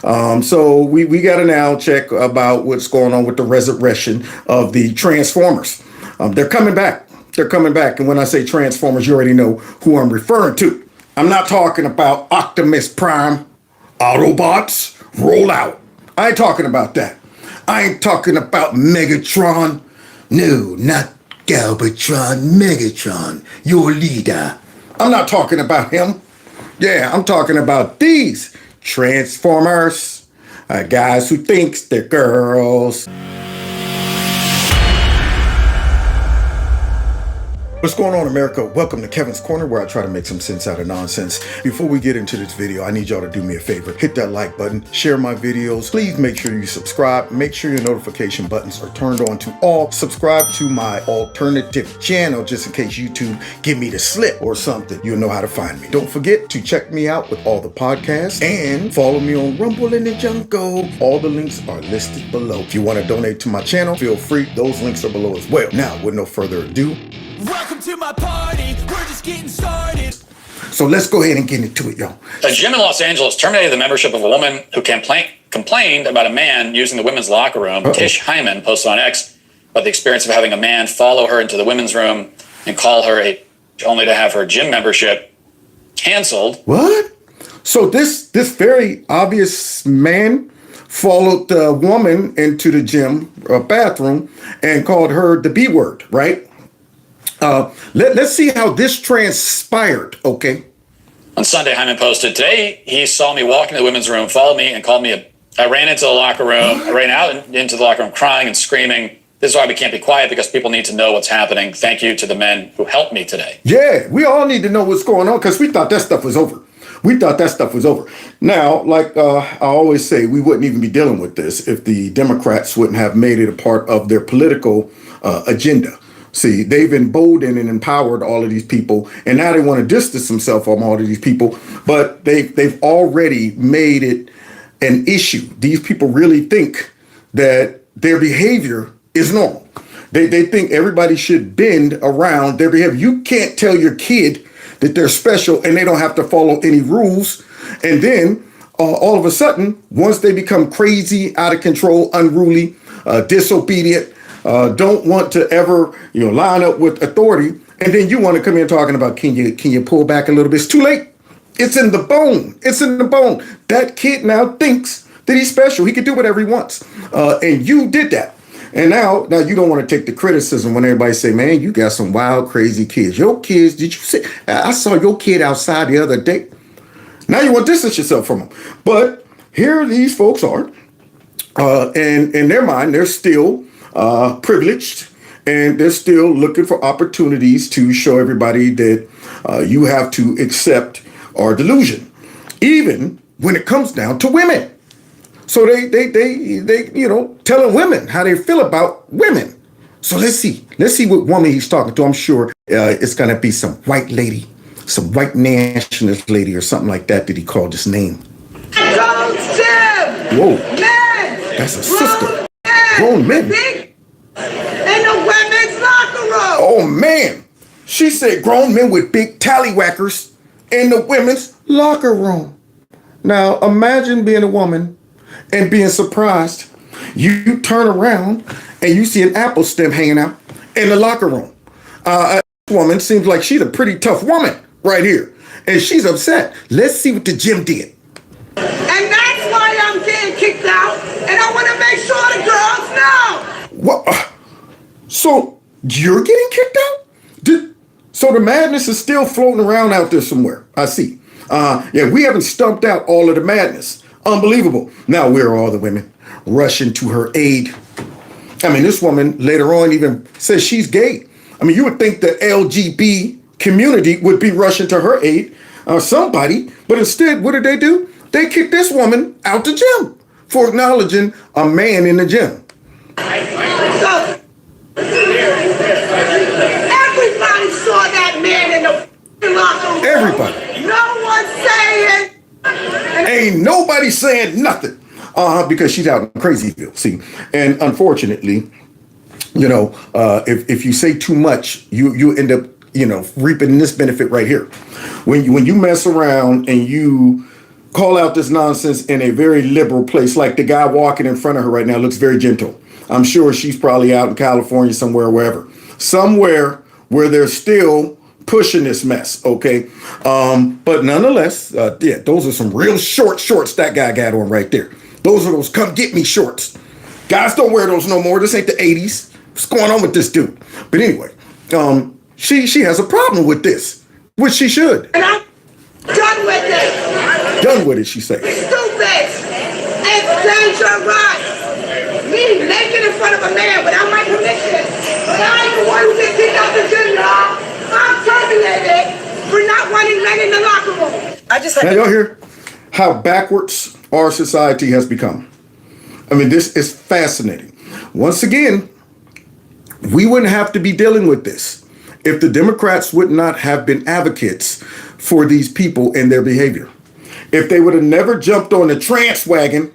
So we got to now check about what's going on with the resurrection of the Transformers. They're coming back. They're coming back. And when I say Transformers, you already know who I'm referring to. I'm not talking about Optimus Prime, Autobots, roll out. I ain't talking about that. I ain't talking about Megatron. No, not Galvatron, Megatron, your leader. I'm not talking about him. Yeah, I'm talking about these Transformers, guys who thinks they're girls. What's going on, America? Welcome to Kevin's Corner, where I try to make some sense out of nonsense. Before we get into this video, I need y'all to do me a favor. Hit that like button, share my videos. Please make sure you subscribe. Make sure your notification buttons are turned on to all. Subscribe to my alternative channel, just in case YouTube give me the slip or something. You'll know how to find me. Don't forget to check me out with all the podcasts and follow me on Rumble in the Jungle. All the links are listed below. If you want to donate to my channel, feel free. Those links are below as well. Now, with no further ado, welcome to my party. We're just getting started. So let's go ahead and get into it, y'all. A gym in Los Angeles terminated the membership of a woman who complained about a man using the women's locker room. Tish Hyman posted on X about the experience of having a man follow her into the women's room and call her only to have her gym membership canceled. What? So this very obvious man followed the woman into the gym bathroom and called her the B word, right? Let's see how this transpired, okay? On Sunday, Hyman posted, "Today he saw me walk into the women's room, followed me, and called me I ran into the locker room. I ran out into the locker room crying and screaming. This is why we can't be quiet, because people need to know what's happening. Thank you to the men who helped me today." Yeah, we all need to know what's going on, because we thought that stuff was over. We thought that stuff was over. Now, like I always say, we wouldn't even be dealing with this if the Democrats wouldn't have made it a part of their political agenda. See, they've emboldened and empowered all of these people, and now they want to distance themselves from all of these people, but they've already made it an issue. These people really think that their behavior is normal. They think everybody should bend around their behavior. You can't tell your kid that they're special and they don't have to follow any rules. And then all of a sudden, once they become crazy, out of control, unruly, disobedient, don't want to ever, line up with authority, and then you want to come in talking about can you pull back a little bit? It's too late. It's in the bone. It's in the bone. That kid now thinks that he's special. He can do whatever he wants, and you did that. And now you don't want to take the criticism when everybody say, "Man, you got some wild, crazy kids. Your kids, did you see? I saw your kid outside the other day." Now you want to distance yourself from them, but here these folks are, and in their mind, they're still privileged, and they're still looking for opportunities to show everybody that you have to accept our delusion, even when it comes down to women. So they telling women how they feel about women. So let's see what woman he's talking to. I'm sure it's gonna be some white lady, some white nationalist lady or something like that he called his name. Go Jim! Whoa, Men! that's a sister. Grown men. In the women's locker room! Oh man, she said grown men with big tallywhackers in the women's locker room. Now imagine being a woman and being surprised. You turn around and you see an apple stem hanging out in the locker room. A woman seems like she's a pretty tough woman right here, and she's upset. Let's see what the gym did. And that's why I'm getting kicked out, and I want to make sure the girls know. What? So you're getting kicked out? So the madness is still floating around out there somewhere. I see. Yeah, we haven't stumped out all of the madness. Unbelievable. Now, where are all the women rushing to her aid? I mean, this woman later on even says she's gay. I mean, you would think the LGBT community would be rushing to her aid, somebody, but instead, what did they do? They kicked this woman out the gym for acknowledging a man in the gym. So, everybody saw that man in the locker room. Everybody. No one's saying. Ain't nobody saying nothing, because she's out in Crazyville. See, and unfortunately, if you say too much, you end up, reaping this benefit right here. When you mess around and you call out this nonsense in a very liberal place. Like the guy walking in front of her right now looks very gentle. I'm sure she's probably out in California somewhere, wherever. Somewhere where they're still pushing this mess, okay? But nonetheless, yeah, those are some real short shorts that guy got on right there. Those are those come get me shorts. Guys don't wear those no more. This ain't the 80s. What's going on with this dude? But anyway, she has a problem with this, which she should. And I'm done with it. Done with it, she said. Stupid. It's dangerous. Me naked in front of a man without my permission. But I ain't the one who gets kicked out the gym, y'all. I'm terminated for not wanting men in the locker room. Now y'all hear how backwards our society has become. I mean, this is fascinating. Once again, we wouldn't have to be dealing with this if the Democrats would not have been advocates for these people and their behavior. If they would have never jumped on the trans wagon,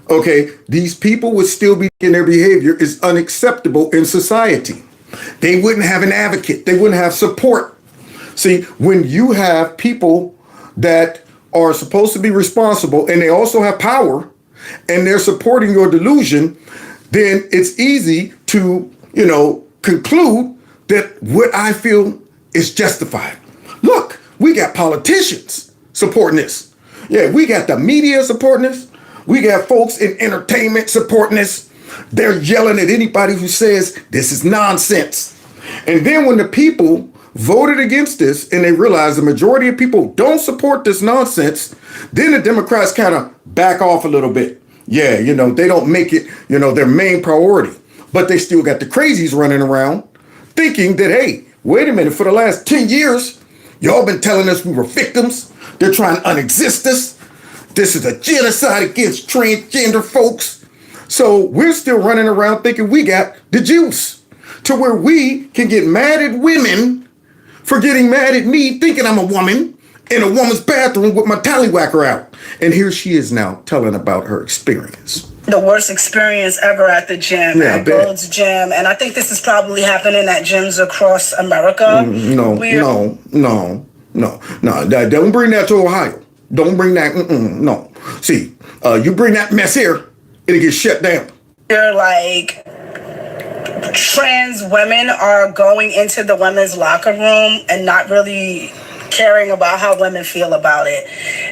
okay, these people would still be in their behavior is unacceptable in society. They wouldn't have an advocate. They wouldn't have support. See, when you have people that are supposed to be responsible and they also have power and they're supporting your delusion, then it's easy to, conclude that what I feel is justified. Look, we got politicians supporting this. Yeah, we got the media supporting this. We got folks in entertainment supporting this. They're yelling at anybody who says this is nonsense. And then when the people voted against this and they realize the majority of people don't support this nonsense, then the Democrats kind of back off a little bit. Yeah, they don't make it, their main priority. But they still got the crazies running around thinking that, hey, wait a minute, for the last 10 years, y'all been telling us we were victims. They're trying to unexist us. This is a genocide against transgender folks. So we're still running around thinking we got the juice to where we can get mad at women for getting mad at me thinking I'm a woman in a woman's bathroom with my tallywhacker out. And here she is now telling about her experience. The worst experience ever at the gym, at Gold's Gym. And I think this is probably happening at gyms across America. No. Don't bring that to Ohio. Don't bring that, no. See, you bring that mess here, it'll get shut down. They're like, trans women are going into the women's locker room and not really caring about how women feel about it.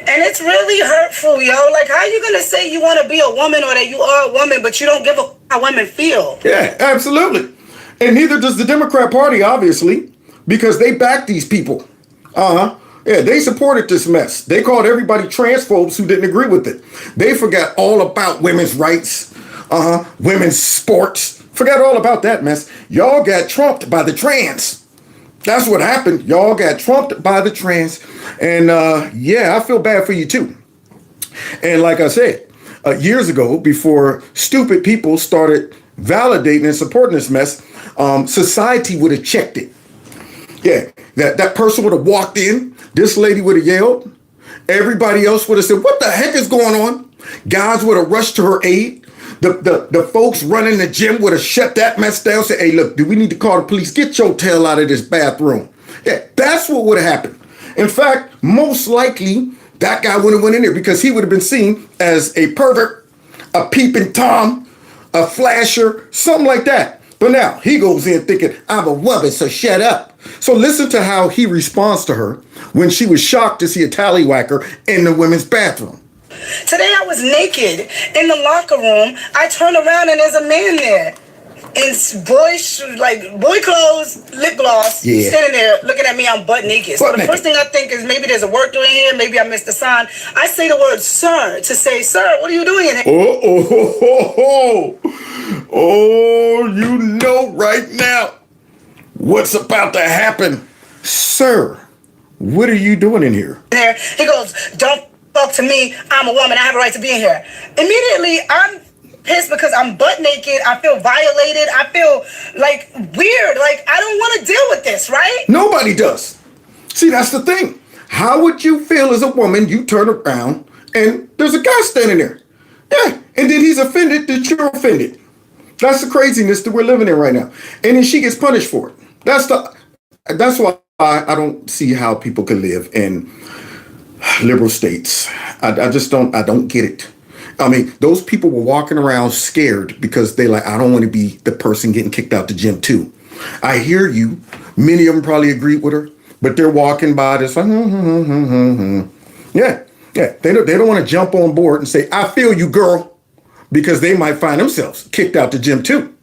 And it's really hurtful, yo. Like, how you gonna say you want to be a woman or that you are a woman, but you don't give a how women feel? Yeah, absolutely. And neither does the Democrat Party, obviously, because they back these people. Yeah, they supported this mess. They called everybody transphobes who didn't agree with it. They forgot all about women's rights, women's sports. Forgot all about that mess. Y'all got trumped by the trans. That's what happened. Y'all got trumped by the trans. And yeah, I feel bad for you too. And like I said, years ago, before stupid people started validating and supporting this mess, society would have checked it. Yeah, that person would have walked in. This lady would have yelled. Everybody else would have said, what the heck is going on? Guys would have rushed to her aid. The folks running the gym would have shut that mess down. Say, hey, look, do we need to call the police? Get your tail out of this bathroom. Yeah, that's what would have happened. In fact, most likely, that guy would have went in there because he would have been seen as a pervert, a peeping Tom, a flasher, something like that. But now he goes in thinking, I'm a woman, so shut up. So listen to how he responds to her when she was shocked to see a tallywhacker in the women's bathroom. Today I was naked in the locker room. I turn around and there's a man there in boy clothes, lip gloss, standing there looking at me. I'm butt naked. So the first thing I think is maybe there's a worker in here. Maybe I missed a sign. I say the word sir to say, sir, what are you doing in here? Oh, you know right now what's about to happen. Sir, what are you doing in here? There, he goes, don't talk to me. I'm a woman. I have a right to be in here. Immediately, I'm pissed because I'm butt naked. I feel violated. I feel like weird. Like, I don't want to deal with this, right? Nobody does. See, that's the thing. How would you feel as a woman? You turn around and there's a guy standing there. Yeah. And then he's offended that you're offended. That's the craziness that we're living in right now. And then she gets punished for it. That's why I don't see how people can live in Liberal states. I just don't get it. I mean, those people were walking around scared because they like, I don't want to be the person getting kicked out the gym too. I hear you. Many of them probably agreed with her, but they're walking by this like, yeah. They don't want to jump on board and say, I feel you, girl, because they might find themselves kicked out the gym too.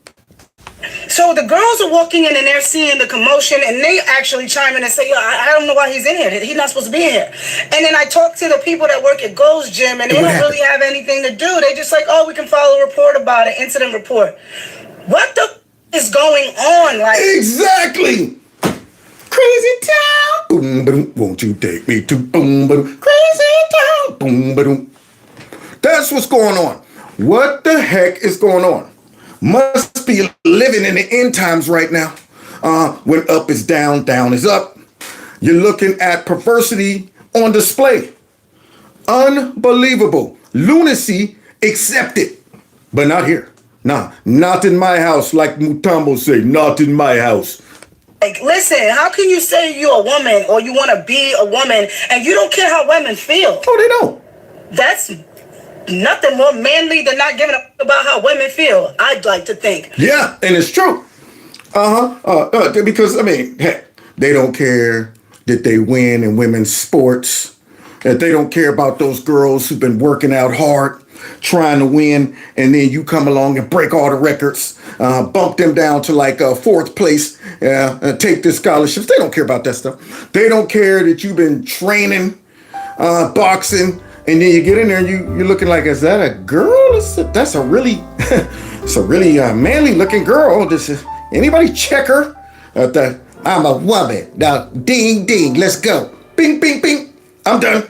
So the girls are walking in and they're seeing the commotion and they actually chime in and say, yo, I don't know why he's in here. He's not supposed to be in here. And then I talk to the people that work at Gold's Gym and they don't really have anything to do. They just like, oh, we can file a report about it, incident report. What the is going on? Like, exactly. Crazy town. Boom, boom. Won't you take me to boom, boom. Crazy town. Boom, boom. That's what's going on. What the heck is going on? Must be living in the end times right now. When up is down, down is up. You're looking at perversity on display. Unbelievable. Lunacy accepted. But not here. Nah, not in my house, like Mutombo say, not in my house. Like, listen, how can you say you're a woman or you want to be a woman and you don't care how women feel? Oh, they don't. That's nothing more manly than not giving a f- about how women feel, I'd like to think. Yeah, and it's true. Because, I mean, heck, they don't care that they win in women's sports. That they don't care about those girls who've been working out hard, trying to win, and then you come along and break all the records, bump them down to like fourth place, take the scholarships. They don't care about that stuff. They don't care that you've been training, boxing, and then you get in there and you're looking like, is that a girl? That's a really, it's a really manly looking girl. Anybody check her? I'm a woman. Now, ding, ding, let's go. Bing, bing, bing. I'm done.